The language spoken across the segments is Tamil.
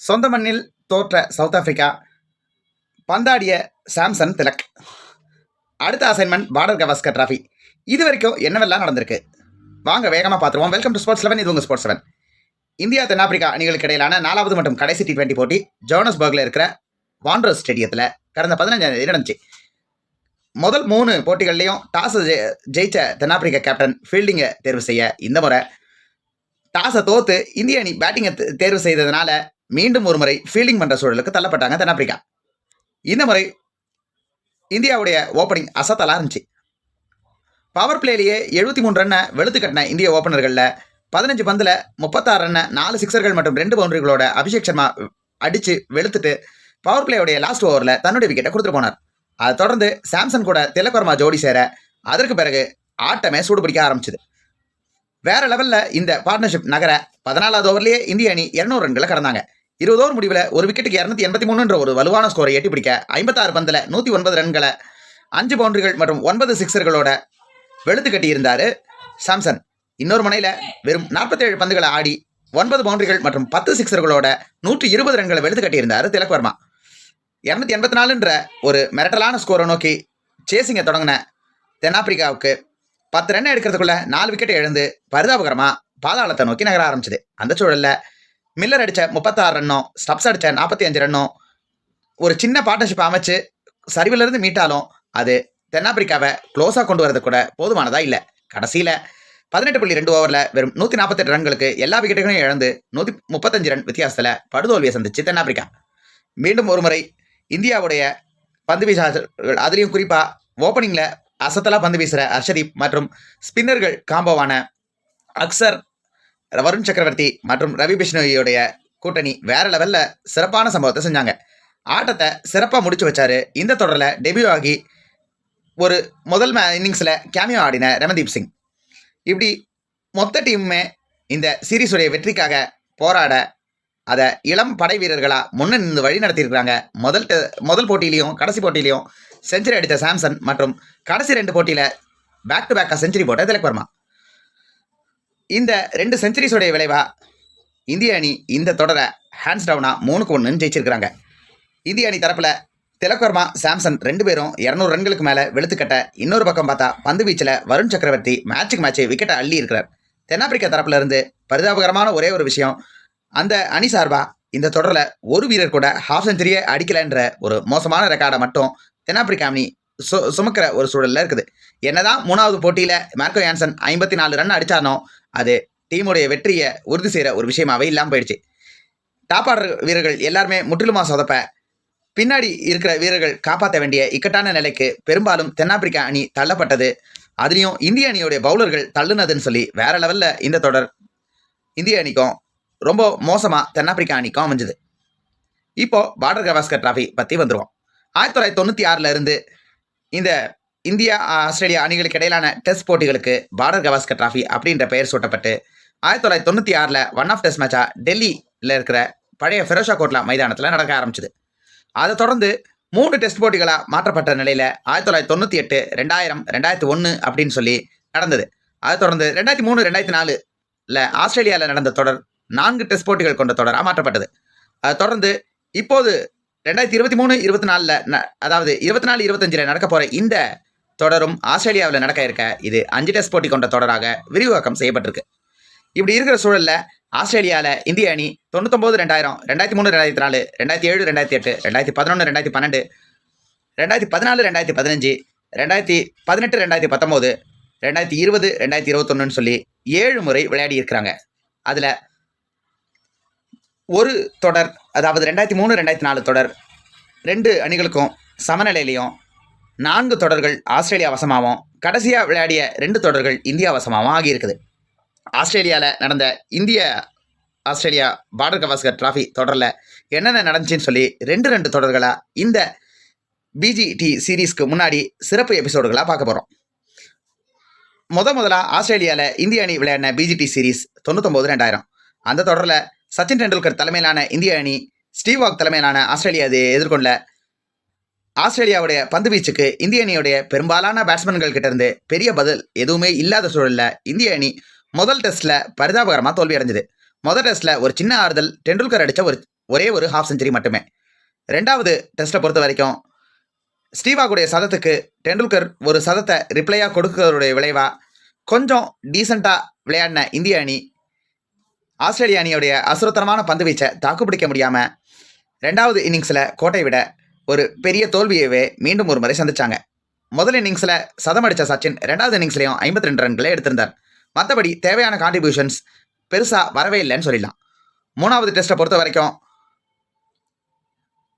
சொந்த மண்ணில் தோற்ற சவுத் ஆப்பிரிக்கா, பந்தாடிய சாம்சன் திலக். அடுத்த அசைன்மெண்ட் பார்டர் கவாஸ்கர் டிராஃபி. இது வரைக்கும் என்னவெல்லாம் நடந்திருக்கு வாங்க வேகமாக பார்த்துருவோம். Welcome to sports 11. இது உங்கள் ஸ்போர்ட்ஸ் 7. இந்தியா தென்னாப்பிரிக்கா அணிகளுக்கு இடையிலான 4வது மற்றும் கடைசி T20 போட்டி ஜோனஸ்பர்கில் இருக்கிற வாண்டரர்ஸ் ஸ்டேடியத்தில் கடந்த 15ஆம் தேதி நடந்துச்சு. முதல் 3 போட்டிகள்லையும் டாஸ் ஜெயிச்ச தென்னாப்பிரிக்கா கேப்டன் ஃபீல்டிங்கை தேர்வு செய்ய இந்த முறை டாஸை தோத்து இந்திய அணி பேட்டிங்கை தேர்வு செய்ததுனால மீண்டும் ஒரு முறை ஃபீல்டிங் பண்ணுற சூழலுக்கு தள்ளப்பட்டாங்க தென்னாப்பிரிக்கா. இந்த முறை இந்தியாவுடைய ஓப்பனிங் அசத்தலாக இருந்துச்சு. பவர் பிளேலேயே 73 ரன்னை வெளுத்து கட்டின இந்திய ஓப்பனர்களில் 15 பந்தில் 36 ரன்னை 4 சிக்ஸர்கள் மற்றும் 2 பவுண்டரிகளோட அபிஷேக் சர்மா அடித்து வெளுத்துட்டு பவர் பிளேயோடைய லாஸ்ட் ஓவரில் தன்னுடைய விக்கெட்டை கொடுத்துட்டு போனார். அதை தொடர்ந்து சாம்சன் கூட திலக் வர்மா ஜோடி சேர அதற்கு பிறகு ஆட்டமே சூடுபிடிக்க ஆரம்பிச்சுது. வேற லெவலில் இந்த பார்ட்னர்ஷிப் நகர 14வது ஓவர்லேயே இந்திய அணி 200 ரன்களை கடந்தாங்க. 20 ஓவர் முடிவில் ஒரு விக்கெட்டுக்கு 283 ஒரு வலுவான ஸ்கோரை எட்டி பிடிக்க 56 பந்தில் 109 ரன்களை 5 பவுண்டரிகள் மற்றும் 9 சிக்ஸர்களோட வெளுத்து கட்டியிருந்தார் சாம்சன். இன்னொரு முனையில் வெறும் 47 பந்துகளை ஆடி 9 பவுண்டரிகள் மற்றும் 10 சிக்ஸர்களோட 120 ரன்களை வெளுத்து கட்டியிருந்தார் திலக் வர்மா. 284ன்ற ஒரு மிரட்டலான ஸ்கோரை நோக்கி சேசிங்கை தொடங்கின தென்னாப்பிரிக்காவுக்கு 10 ரன் எடுக்கிறதுக்குள்ள 4 விக்கெட்டை இழந்து பரிதாபகரமாக பாதாளத்தை நோக்கி நகர ஆரம்பிச்சது. அந்த சூழலில் மில்லர் அடித்த 36 ரன்னும் ஸ்டப்ஸ் அடித்த 45 ரன்னும் ஒரு சின்ன பார்ட்னர்ஷிப் அமைச்சு சரிவிலிருந்து மீட்டாலும் அது தென்னாப்பிரிக்காவை க்ளோஸாக கொண்டு வரது கூட போதுமானதா இல்லை. கடைசியில் 18.2 ஓவரில் வெறும் 148 ரன்களுக்கு எல்லா விக்கெட்டுகளையும் இழந்து 135 ரன் வித்தியாசத்தில் படுதோல்வியை சந்திச்சு தென்னாப்பிரிக்கா. மீண்டும் ஒரு முறை இந்தியாவுடைய பந்து வீச்சாளர்கள், அதுலேயும் குறிப்பாக ஓப்பனிங்கில் அசத்தலா பந்து வீசுகிற ஹர்ஷதீப் மற்றும் ஸ்பின்னர்கள் காம்போவான அக்சர், வருண் சக்கரவர்த்தி மற்றும் ரவி பிஷ்ணோயியோடைய கூட்டணி வேற லெவலில் சிறப்பான சம்பவத்தை செஞ்சாங்க. ஆட்டத்தை சிறப்பாக முடிச்சு வச்சாரு. இந்த தொடரில் டெபியூ ஆகி ஒரு முதல் இன்னிங்ஸில் கேமியோ ஆடின ரமன்தீப் சிங். இப்படி மொத்த டீமுமே இந்த சீரீஸுடைய வெற்றிக்காக போராட அதை இளம் படை வீரர்களாக முன்ன நின்று வழி நடத்தியிருக்கிறாங்க. முதல் போட்டியிலையும் கடைசி போட்டியிலையும் செஞ்சுரி அடித்த சாம்சன் மற்றும் கடைசி 2 போட்டியில் பேக் டு பேக்காக செஞ்சுரி போட்ட திலக் வர்மா. இந்த 2 செஞ்சுரிஸோடைய விளைவா இந்திய அணி இந்த தொடரை ஹேண்ட்ஸ் டவுனாக 3-1 ஜெயிச்சிருக்கிறாங்க. இந்திய அணி தரப்பில் திலக் வர்மா, சாம்சன் 2 பேரும் 200 ரன்களுக்கு மேலே வெளுத்துக்கட்ட. இன்னொரு பக்கம் பார்த்தா பந்து வீச்சில் வருண் சக்கரவர்த்தி மேட்சுக்கு விக்கெட்டை அள்ளி இருக்கிறார். தென்னாப்பிரிக்கா தரப்புல இருந்து பரிதாபகரமான ஒரே ஒரு விஷயம், அந்த அணி சார்பாக இந்த தொடரில் ஒரு வீரர் கூட ஹாஃப் செஞ்சுரியே அடிக்கலைன்ற ஒரு மோசமான ரெக்கார்டை மட்டும் தென்னாப்பிரிக்கா அணி சுமக்கிற ஒரு சூழலில் இருக்குது. என்னதான் 3வது போட்டியில் மார்க்கோ யான்சன் 54 ரன் அடித்தானோ அது டீமுடைய வெற்றியை உறுதி செய்கிற ஒரு விஷயமாவே இல்லாமல் போயிடுச்சு. டாப் ஆர்டர் வீரர்கள் எல்லாருமே முற்றிலுமாக சொதப்ப பின்னாடி இருக்கிற வீரர்கள் காப்பாற்ற வேண்டிய இக்கட்டான நிலைக்கு பெரும்பாலும் தென்னாப்பிரிக்கா அணி தள்ளப்பட்டது. அதுலேயும் இந்திய அணியோடைய பவுலர்கள் தள்ளுனதுன்னு சொல்லி வேற லெவலில் இந்த தொடர் இந்திய அணிக்கும் ரொம்ப மோசமாக தென்னாப்பிரிக்கா அணிக்கும் அமைஞ்சுது. இப்போது பார்டர் கவாஸ்கர் டிராஃபி பற்றி வந்துடுவோம். 1996 இருந்து இந்த இந்தியா ஆஸ்திரேலியா அணிகளுக்கு இடையிலான டெஸ்ட் போட்டிகளுக்கு பார்டர் கவாஸ்கர் டிராஃபி அப்படின்ற பெயர் சூட்டப்பட்டு 1996 ஒன் ஆஃப் டெஸ்ட் மேட்சாக டெல்லியில் இருக்கிற பழைய ஃபெரோஷா கோட்லா மைதானத்தில் நடக்க ஆரம்பிச்சுது. அதை தொடர்ந்து 3 டெஸ்ட் போட்டிகளாக மாற்றப்பட்ட நிலையில் 1998, 2000, 2001 அப்படின்னு சொல்லி நடந்தது. அதை தொடர்ந்து 2003, 2004 ஆஸ்திரேலியாவில் நடந்த தொடர் 4 டெஸ்ட் போட்டிகள் கொண்ட தொடராக மாற்றப்பட்டது. அதை தொடர்ந்து இப்போது 2023, 24 அதாவது 24, 25 நடக்க போகிற இந்த தொடரும் ஆஸ்திரேலியாவில் நடக்க இருக்க இது 5 டெஸ்ட் போட்டி கொண்ட தொடராக விரிவாக்கம் செய்யப்பட்டிருக்கு. இப்படி இருக்கிற சூழலில் ஆஸ்திரேலியாவில் இந்திய அணி 99, 2000, 2003, 2004, 2007, 2008, 2011, 2012, 2014, 2015, 2018, 2019, 2020, 2021 சொல்லி 7 முறை விளையாடி இருக்கிறாங்க. அதில் ஒரு தொடர், அதாவது 2003, 2004 தொடர் 2 அணிகளுக்கும் சமநிலையிலையும் 4 தொடர்கள் ஆஸ்திரேலியா வசமாகவும் கடைசியாக விளையாடிய 2 தொடர்கள் இந்தியா வசமாகவும் ஆகியிருக்குது. ஆஸ்திரேலியாவில் நடந்த இந்திய ஆஸ்திரேலியா பார்டர் கவாஸ்கர் டிராஃபி தொடரில் என்னென்ன நடந்துச்சுன்னு சொல்லி 2 தொடர்களாக இந்த பிஜிடி சீரீஸ்க்கு முன்னாடி சிறப்பு எபிசோடுகளாக பார்க்க போகிறோம். முதலாக ஆஸ்திரேலியாவில் இந்திய அணி விளையாடின பிஜிடி சீரீஸ் 99, 2000. அந்த தொடரில் சச்சின் டெண்டுல்கர் தலைமையிலான இந்திய அணி ஸ்டீவ் வாக் தலைமையிலான ஆஸ்திரேலியா எதிர்கொண்ட ஆஸ்திரேலியாவுடைய பந்து வீச்சுக்கு இந்திய அணியுடைய பெரும்பாலான பேட்ஸ்மேன்கள் கிட்ட இருந்து பெரிய பதில் எதுவுமே இல்லாத சூழலில் இந்திய அணி முதல் டெஸ்ட்டில் பரிதாபகரமாக தோல்வி அடைஞ்சது. முதல் டெஸ்ட்டில் ஒரு சின்ன ஆறுதல், டெண்டுல்கர் அடித்த ஒரு ஒரே ஒரு ஹாஃப் செஞ்சுரி மட்டுமே. ரெண்டாவது டெஸ்ட்டை பொறுத்த வரைக்கும் ஸ்டீவாகுடைய சதத்துக்கு டெண்டுல்கர் ஒரு சதத்தை ரிப்ளையாக கொடுக்கறதுடைய விளைவாக கொஞ்சம் டீசெண்டாக விளையாடின இந்திய அணி ஆஸ்திரேலிய அணியோடைய அசுரத்தனமான பந்து வீச்சை தாக்குப்பிடிக்க முடியாமல் ரெண்டாவது இன்னிங்ஸில் கோட்டை விட ஒரு பெரிய தோல்வியவே மீண்டும் ஒரு முறை சந்திச்சாங்க. முதல் இன்னிங்ஸில் சதம் அடித்த சச்சின் ரெண்டாவது இன்னிங்ஸ்லையும் 52 ரன்களை எடுத்திருந்தார். மற்றபடி தேவையான கான்ட்ரிபியூஷன்ஸ் பெருசாக வரவே இல்லைன்னு சொல்லிடலாம். மூணாவது டெஸ்ட்டை பொறுத்த வரைக்கும்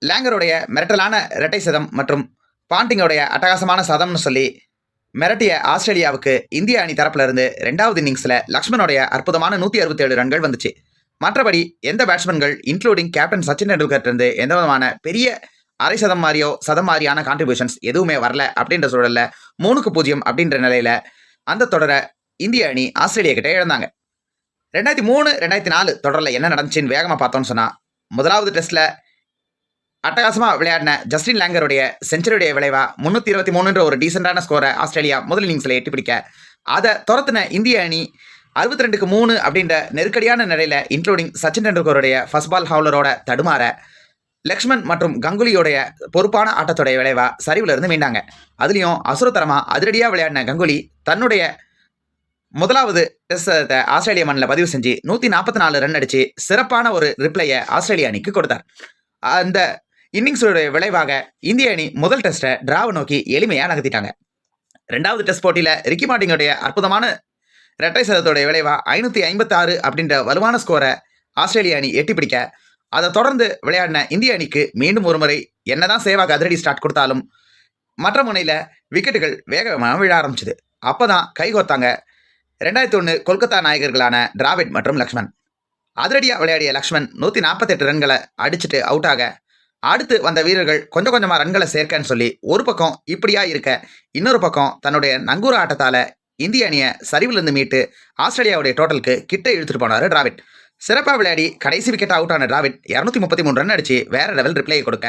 லேங்கருடைய மிரட்டலான இரட்டை சதம் மற்றும் பாண்டிங்கோடைய அட்டகாசமான சதம்னு சொல்லி மிரட்டிய ஆஸ்திரேலியாவுக்கு இந்திய அணி தரப்புல இருந்து ரெண்டாவது இன்னிங்ஸில் லக்ஷ்மணோடைய அற்புதமான 167 ரன்கள் வந்துச்சு. மற்றபடி எந்த பேட்ஸ்மேன்கள் இன்க்ளூடிங் கேப்டன் சச்சின் டெண்டுல்கர் இருந்து எந்த விதமான பெரிய அரை சதம் மாதிரியோ சதம் மாதிரியான கான்ட்ரிபியூஷன்ஸ் எதுவுமே வரல அப்படின்ற சூழல்ல 3-0 அப்படின்ற நிலையில அந்த தொடரை இந்திய அணி ஆஸ்திரேலியா கிட்ட இழந்தாங்க. 2003-2004 தொடரில் என்ன நடந்துச்சுன்னு வேகமாக பார்த்தோம்னு சொன்னா, முதலாவது டெஸ்ட்ல அட்டகாசமாக விளையாடின ஜஸ்டின் லேங்கருடைய செஞ்சுரியுடைய விளைவா 323 ஒரு டீசெண்டான ஸ்கோரை ஆஸ்திரேலியா முதல் இன்னிங்ஸில் எட்டி பிடிக்க அதை துரத்தின இந்திய அணி 62-3 அப்படின்ற நெருக்கடியான நிலையில் இன்க்ளூடிங் சச்சின் டெண்டுல்கருடைய ஃபர்ஸ்ட் பால் ஹவுலரோட தடுமாற லக்ஷ்மன் மற்றும் கங்குலியோடைய பொறுப்பான ஆட்டத்தோடைய விளைவா சரிவில் இருந்து மீண்டாங்க. அதுலேயும் அசுரத்தரமாக அதிரடியாக விளையாடின கங்குலி தன்னுடைய முதலாவது டெஸ்ட்டை ஆஸ்திரேலியா மண்ணில் பதிவு செஞ்சு 144 ரன் அடித்து சிறப்பான ஒரு ரிப்ளையை ஆஸ்திரேலிய அணிக்கு கொடுத்தார். அந்த இன்னிங்ஸோடைய விளைவாக இந்திய அணி முதல் டெஸ்ட்டை டிராவை நோக்கி எளிமையாக நகர்த்திட்டாங்க. ரெண்டாவது டெஸ்ட் போட்டியில் ரிக்கி பாண்டிங்கோடைய அற்புதமான இரட்டை சதத்தோடைய விளைவா 556 அப்படின்ற வலுவான ஸ்கோரை ஆஸ்திரேலிய அணி எட்டி பிடிக்க அதை தொடர்ந்து விளையாடின இந்திய அணிக்கு மீண்டும் ஒரு முறை என்னதான் சேவாக் அதிரடி ஸ்டார்ட் கொடுத்தாலும் மற்ற முனையில் விக்கெட்டுகள் வேகமாக விழ ஆரம்பிச்சுது. அப்போ தான் கைகோர்த்தாங்க 2001 கொல்கத்தா நாயகர்களான டிராவிட் மற்றும் லக்ஷ்மன். அதிரடியாக விளையாடிய லக்ஷ்மன் 148 ரன்களை அடிச்சுட்டு அவுட் ஆக அடுத்து வந்த வீரர்கள் கொஞ்சம் கொஞ்சமாக ரன்களை சேர்க்கன்னு சொல்லி ஒரு பக்கம் இப்படியா இருக்க இன்னொரு பக்கம் தன்னுடைய நங்கூர ஆட்டத்தால் இந்திய அணியை சரிவிலிருந்து மீட்டு ஆஸ்திரேலியாவுடைய டோட்டலுக்கு கிட்ட இழுத்துட்டு போனார் டிராவிட். சிறப்பாக விளையாடி கடைசி விக்கெட் அவுட் ஆன டிராவிட் 233 ரன் அடித்து வேற லெவல் ரிப்ளை கொடுக்க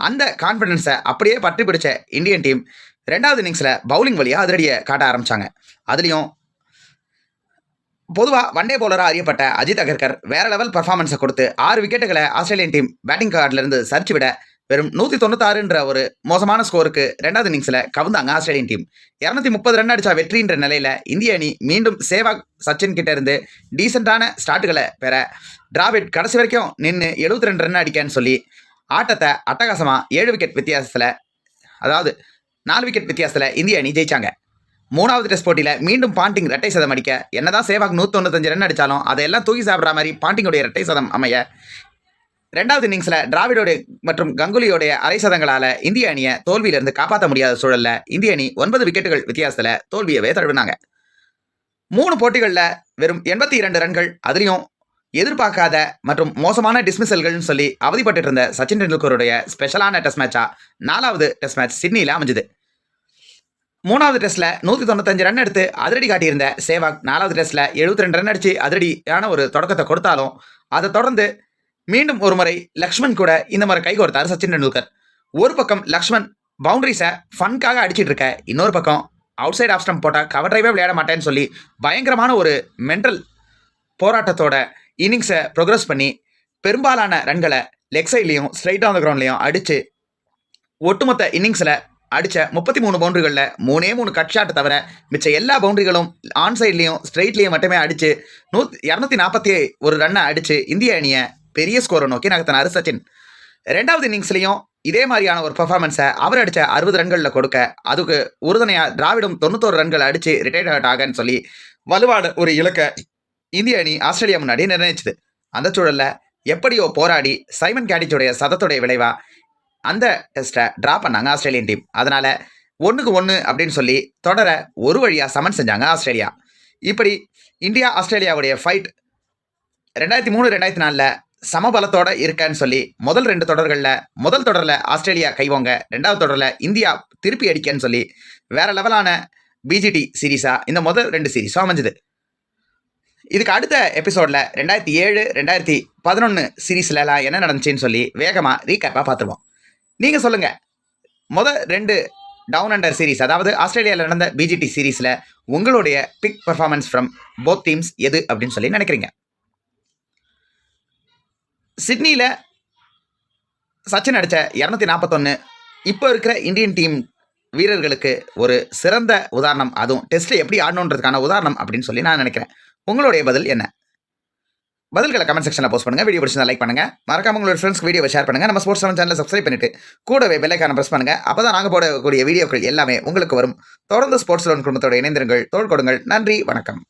அந்த கான்ஃபிடன்ஸை அப்படியே பற்றி பிடிச்ச இந்தியன் டீம் ரெண்டாவது இன்னிங்ஸில் பவுலிங் வழியாக அதிரடியை காட்ட ஆரம்பித்தாங்க. அதுலேயும் பொதுவாக வண்டே பவுலராக அறியப்பட்ட அஜித் அகர்கர் வேற லெவல் பர்ஃபார்மன்ஸை கொடுத்து 6 விக்கெட்டுகளை ஆஸ்திரேலியன் டீம் பேட்டிங் கார்டிலிருந்து சரிச்சு விட வெறும் 196 ஒரு மோசமான ஸ்கோருக்கு ரெண்டாவது இன்னிங்ஸில் கவுந்தாங்க ஆஸ்திரேலியன் டீம். 230 ரன் அடிச்சா வெற்றின்ற நிலையில் இந்திய அணி மீண்டும் சேவாக் சச்சின் கிட்ட இருந்து டீசெண்டான ஸ்டார்ட்டுகளை பெற டிராவிட் கடைசி வரைக்கும் நின்று 72 ரன் அடிக்கன்னு சொல்லி ஆட்டத்தை அட்டகாசமாக 7 விக்கெட் வித்தியாசத்தில், அதாவது 4 விக்கெட் வித்தியாசத்தில் இந்திய அணி ஜெயிச்சாங்க. மூணாவது டெஸ்ட் போட்டியில் மீண்டும் பாண்டிங் இரட்டை சதம் அடிக்க என்னதான் சேவாக் 195 ரன் அடித்தாலும் அதையெல்லாம் தூக்கி சாப்பிட்ற மாதிரி பாண்டிங்கோடைய இரட்டை சதம் அமைய ரெண்டாவது இன்னிங்ஸில் டிராவிடோடைய மற்றும் கங்குலியோடைய அரை சதங்களால் இந்திய அணியை தோல்வியிலிருந்து காப்பாற்ற முடியாத சூழலில் இந்திய அணி 9 விக்கெட்டுகள் வித்தியாசத்தில் தோல்வியவே தழுவினாங்க. 3 போட்டிகளில் வெறும் 82 ரன்கள், அதுலேயும் எதிர்பார்க்காத மற்றும் மோசமான டிஸ்மிசல்கள்னு சொல்லி அவதிப்பட்டு இருந்த சச்சின் டெண்டுல்கருடைய ஸ்பெஷலான டெஸ்ட் மேட்சா 4வது டெஸ்ட் மேட்ச் சிட்னியில் அமைஞ்சுது. மூணாவது டெஸ்ட்டில் 195 ரன் எடுத்து அதிரடி காட்டியிருந்த சேவாக் 4வது டெஸ்ட்டில் 72 ரன் அடித்து அதிரடியான ஒரு தொடக்கத்தை கொடுத்தாலும் அதை தொடர்ந்து மீண்டும் ஒரு முறை லக்ஷ்மன் கூட இந்த மாதிரி கைகோர்த்தார் சச்சின் டெண்டுல்கர். ஒரு பக்கம் லக்ஷ்மன் பவுண்டரிஸை ஃபன்காக அடிச்சிட்டு இருக்க, இன்னொரு பக்கம் அவுட் சைட் ஆஃப் ஸ்டம்ப் போட்டால் கவர் டிரைவே விளையாட மாட்டேன்னு சொல்லி பயங்கரமான ஒரு மென்டல் போராட்டத்தோட இன்னிங்ஸை ப்ரோக்ரஸ் பண்ணி பெரும்பாலான ரன்களை லெக் சைட்லேயும் ஸ்ட்ரைட் ஆன் த கிரவுண்ட்லையும் அடித்து ஒட்டுமொத்த இன்னிங்ஸில் அடித்த 33 பவுண்டரிகளில் 3 கட் ஷாட் தவிர மிச்ச எல்லா பவுண்டரிகளும் ஆன் சைட்லேயும் ஸ்ட்ரைட்லேயும் மட்டுமே அடித்து 241 ரன்னை அடித்து இந்திய அணியை பெரிய ஸ்கோரை நோக்கி நகர்த்தினார் சச்சின். ரெண்டாவது இன்னிங்ஸ்லையும் இதே மாதிரியான ஒரு பர்ஃபார்மன்ஸை அவர் அடித்த 60 ரன்களில் கொடுக்க அதுக்கு உறுதுணையாக டிராவிடும் 91 ரன்கள் அடித்து ரிட்டையர்ட் ஆகன்னு சொல்லி வலுவான ஒரு இலக்கை இந்திய அணி ஆஸ்திரேலியா முன்னாடி நிர்ணயிச்சுது. அந்த சூழலில் எப்படியோ போராடி சைமன் கேடிச்சோடைய சதத்துடைய விளைவா அந்த டெஸ்ட்டை ட்ரா பண்ணாங்க ஆஸ்திரேலியன் டீம். அதனால் 1-1 அப்படின்னு சொல்லி தொடர ஒரு வழியாக சமன் செஞ்சாங்க ஆஸ்திரேலியா. இப்படி இந்தியா ஆஸ்திரேலியாவுடைய ஃபைட் 2003-2004 சமபலத்தோடு இருக்கன்னு சொல்லி முதல் 2 தொடரில் ஆஸ்திரேலியா கைவோங்க, 2வது தொடரில் இந்தியா திருப்பி அடிக்கன்னு சொல்லி வேற லெவலான பிஜிடி சீரீஸாக இந்த முதல் 2 சீரீஸும் அமைஞ்சுது. இதுக்கு அடுத்த எபிசோடில் 2007-2011 சீரீஸ்லாம் என்ன நடந்துச்சுன்னு சொல்லி வேகமாக ரீகேப்பாக பார்த்துருவோம். நீங்கள் சொல்லுங்கள், முதல் 2 டவுன் அண்டர் சீரீஸ், அதாவது ஆஸ்திரேலியாவில் நடந்த பிஜிடி சீரீஸில் உங்களுடைய big performance from both teams எது அப்படின்னு சொல்லி நினைக்கிறீங்க? சிட்னியில் சச்சின் அடித்த 241 இப்போ இருக்கிற இந்தியன் டீம் வீரர்களுக்கு ஒரு சிறந்த உதாரணம், அதுவும் டெஸ்ட்டில் எப்படி ஆடணுன்றதுக்கான உதாரணம் அப்படின்னு சொல்லி நான் நினைக்கிறேன். உங்களுடைய பதில் என்ன? பதில்களை கமெண்ட் செக்ஷனில் போஸ்ட் பண்ணுங்கள். வீடியோ பிடிச்சா லைக் பண்ணுங்கள். மறக்காம உங்களோட ஃப்ரெண்ட்ஸ்க்கு வீடியோவை ஷேர் பண்ணுங்கள். நம்ம ஸ்போர்ட்ஸ் 7 சேனலை சப்ஸ்கிரைப் பண்ணிட்டு கூடவே பெல் ஐகானை ப்ரெஸ் பண்ணுங்கள். அப்போ தான் நாங்கள் போடக்கூடிய வீடியோக்கள் எல்லாமே உங்களுக்கு வரும். தொடர்ந்து ஸ்போர்ட்ஸ் 7 குடும்பத்தோடு இணைந்திருங்கள். தோள் கொடுங்கள். நன்றி, வணக்கம்.